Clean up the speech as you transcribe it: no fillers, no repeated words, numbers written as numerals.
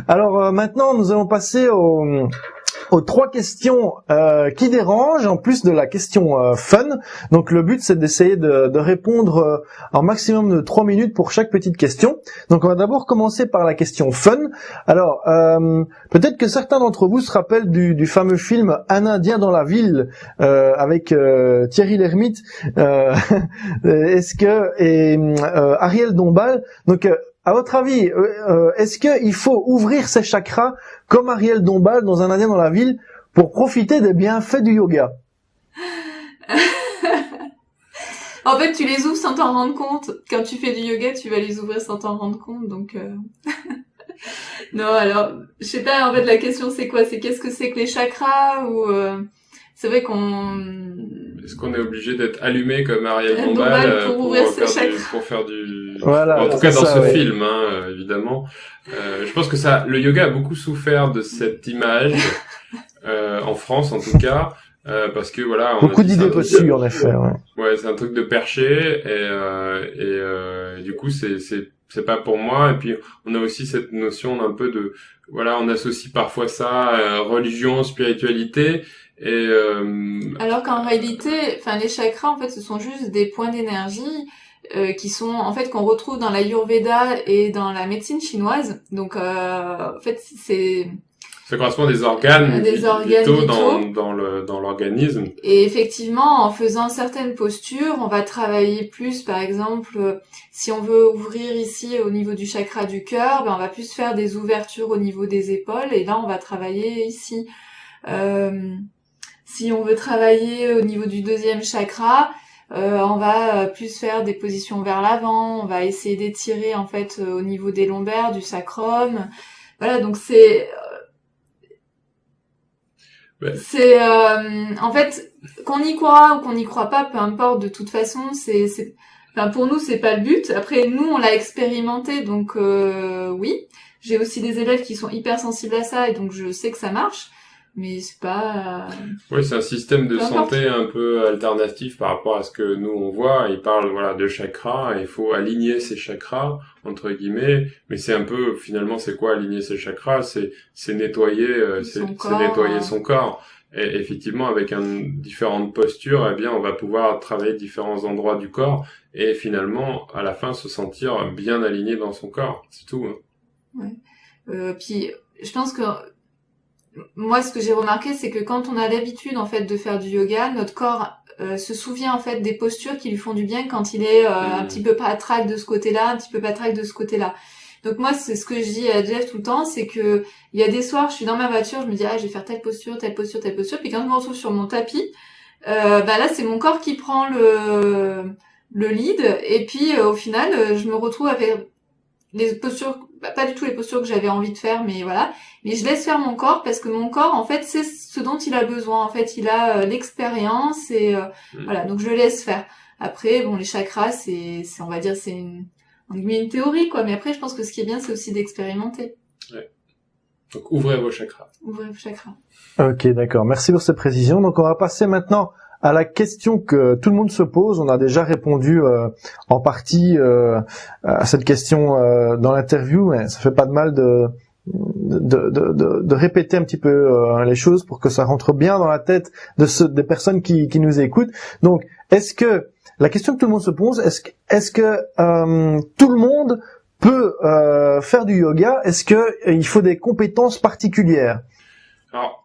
Alors maintenant, nous allons passer aux 3 questions qui dérangent, en plus de la question fun. Donc le but, c'est d'essayer de répondre en maximum de 3 minutes pour chaque petite question. Donc on va d'abord commencer par la question fun. Alors peut-être que certains d'entre vous se rappellent du fameux film Un Indien dans la ville avec Thierry Lhermitte et Ariel Dombal. Donc à votre avis, est-ce qu'il faut ouvrir ses chakras comme Ariel Dombal dans Un Indien dans la ville pour profiter des bienfaits du yoga? En fait, tu les ouvres sans t'en rendre compte. Quand tu fais du yoga, tu vas les ouvrir sans t'en rendre compte, donc... Non, alors, je sais pas, en fait, la question c'est quoi? C'est qu'est-ce que c'est que les chakras ou... C'est vrai Est-ce qu'on est obligé d'être allumé comme Ariel Dombal pour faire du... Voilà, en tout cas dans ce film, hein, évidemment. Je pense que le yoga a beaucoup souffert de cette image, en France en tout cas, parce que voilà... Beaucoup d'idées reçues, en effet, ouais. Ouais, c'est un truc de perché, et du coup, c'est pas pour moi. Et puis, on a aussi cette notion d'un peu de... Voilà, on associe parfois ça à religion, spiritualité... Alors qu'en réalité, les chakras, en fait, ce sont juste des points d'énergie qui sont, en fait, qu'on retrouve dans l'Ayurveda et dans la médecine chinoise. Donc, en fait, ça correspond à des organes vitaux dans l'organisme. Et effectivement, en faisant certaines postures, on va travailler plus, par exemple, si on veut ouvrir ici au niveau du chakra du cœur, on va plus faire des ouvertures au niveau des épaules, et là, on va travailler ici. Si on veut travailler au niveau du 2e chakra, on va plus faire des positions vers l'avant, on va essayer d'étirer en fait au niveau des lombaires, du sacrum. Voilà, donc c'est en fait, qu'on y croit ou qu'on n'y croit pas, peu importe, de toute façon, pour nous, c'est pas le but. Après, nous, on l'a expérimenté, donc oui. J'ai aussi des élèves qui sont hyper sensibles à ça, et donc je sais que ça marche. Mais c'est pas... Oui, c'est un système de santé un peu alternatif par rapport à ce que nous on voit. Il parle de chakras, et il faut aligner ces chakras entre guillemets. Mais c'est un peu finalement c'est quoi aligner ces chakras? C'est nettoyer, nettoyer son corps. Et effectivement avec différentes postures, eh bien on va pouvoir travailler différents endroits du corps et finalement à la fin se sentir bien aligné dans son corps. C'est tout. Hein. Ouais. Puis je pense que moi, ce que j'ai remarqué, c'est que quand on a l'habitude, en fait, de faire du yoga, notre corps se souvient, en fait, des postures qui lui font du bien quand il est un petit peu patraque de ce côté-là, un petit peu patraque de ce côté-là. Donc moi, c'est ce que je dis à Jeff tout le temps, c'est que il y a des soirs, je suis dans ma voiture, je me dis, je vais faire telle posture, telle posture, telle posture, puis quand je me retrouve sur mon tapis, là, c'est mon corps qui prend le lead, et puis au final, je me retrouve avec les postures, pas du tout les postures que j'avais envie de faire, mais voilà. Mais je laisse faire mon corps parce que mon corps, en fait, c'est ce dont il a besoin. En fait, il a l'expérience et voilà. Donc je le laisse faire. Après, les chakras, c'est on va dire, c'est une théorie, quoi. Mais après, je pense que ce qui est bien, c'est aussi d'expérimenter. Ouais. Donc ouvrez vos chakras. Ouvrez vos chakras. Ok, d'accord. Merci pour cette précision. Donc on va passer maintenant à la question que tout le monde se pose. On a déjà répondu en partie à cette question dans l'interview, mais ça fait pas de mal de répéter un petit peu les choses pour que ça rentre bien dans la tête des personnes qui nous écoutent. Donc, la question que tout le monde se pose, est-ce que tout le monde peut faire du yoga? Est-ce que il faut des compétences particulières? Alors,